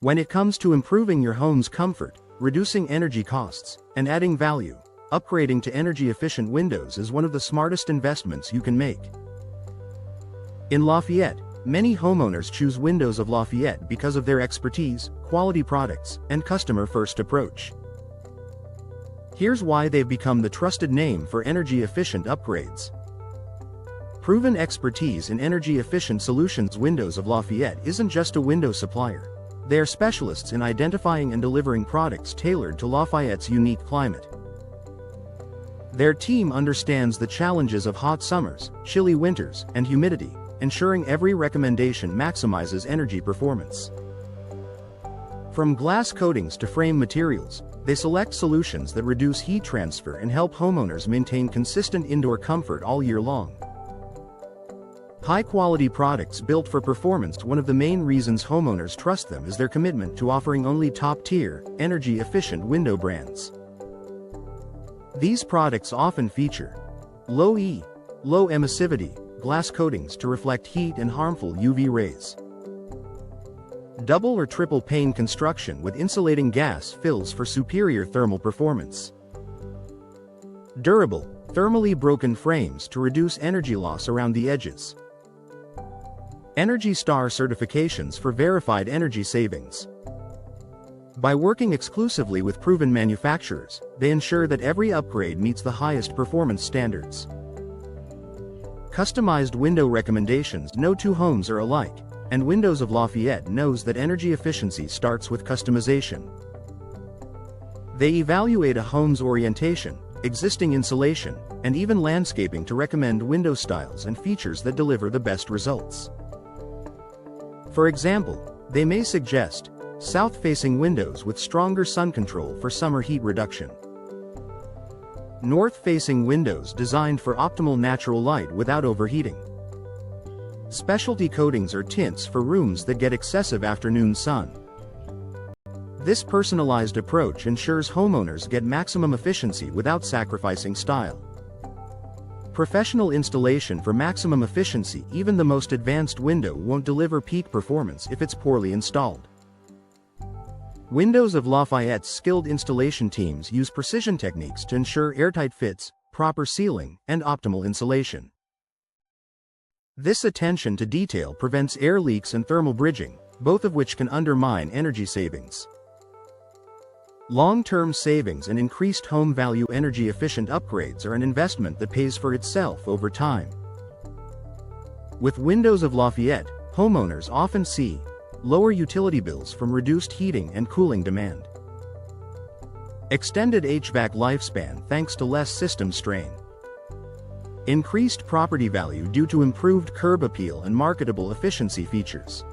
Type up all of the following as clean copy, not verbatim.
When it comes to improving your home's comfort, reducing energy costs, and adding value, upgrading to energy-efficient windows is one of the smartest investments you can make. In Lafayette, many homeowners choose Windows of Lafayette because of their expertise, quality products, and customer-first approach. Here's why they've become the trusted name for energy-efficient upgrades. Proven expertise in energy-efficient solutions. Windows of Lafayette isn't just a window supplier. They are specialists in identifying and delivering products tailored to Lafayette's unique climate. Their team understands the challenges of hot summers, chilly winters, and humidity, ensuring every recommendation maximizes energy performance. From glass coatings to frame materials, they select solutions that reduce heat transfer and help homeowners maintain consistent indoor comfort all year long. High-quality products built for performance. One of the main reasons homeowners trust them is their commitment to offering only top-tier, energy-efficient window brands. These products often feature low emissivity glass coatings to reflect heat and harmful UV rays, double or triple pane construction with insulating gas fills for superior thermal performance, durable, thermally broken frames to reduce energy loss around the edges, Energy Star certifications for verified energy savings. By working exclusively with proven manufacturers, they ensure that every upgrade meets the highest performance standards. Customized window recommendations. No two homes are alike, and Windows of Lafayette knows that energy efficiency starts with customization. They evaluate a home's orientation, existing insulation, and even landscaping to recommend window styles and features that deliver the best results. For example, they may suggest south-facing windows with stronger sun control for summer heat reduction, north-facing windows designed for optimal natural light without overheating, specialty coatings or tints for rooms that get excessive afternoon sun. This personalized approach ensures homeowners get maximum efficiency without sacrificing style. Professional installation for maximum efficiency. Even the most advanced window won't deliver peak performance if it's poorly installed. Windows of Lafayette's skilled installation teams use precision techniques to ensure airtight fits, proper sealing, and optimal insulation. This attention to detail prevents air leaks and thermal bridging, both of which can undermine energy savings. Long-term savings and increased home value. Energy-efficient upgrades are an investment that pays for itself over time. With Windows of Lafayette, homeowners often see lower utility bills from reduced heating and cooling demand, extended HVAC lifespan thanks to less system strain, increased property value due to improved curb appeal and marketable efficiency features.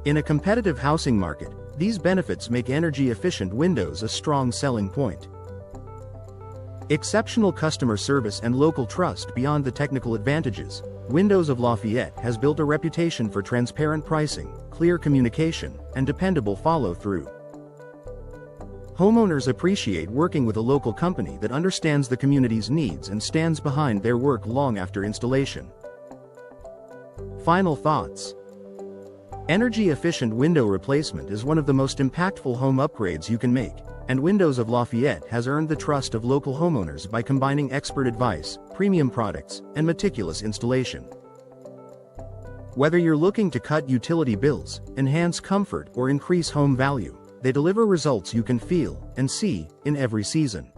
In a competitive housing market, these benefits make energy-efficient windows a strong selling point. Exceptional customer service and local trust. Beyond the technical advantages, Windows of Lafayette has built a reputation for transparent pricing, clear communication, and dependable follow-through. Homeowners appreciate working with a local company that understands the community's needs and stands behind their work long after installation. Final thoughts. Energy-efficient window replacement is one of the most impactful home upgrades you can make, and Windows of Lafayette has earned the trust of local homeowners by combining expert advice, premium products, and meticulous installation. Whether you're looking to cut utility bills, enhance comfort, or increase home value, they deliver results you can feel and see in every season.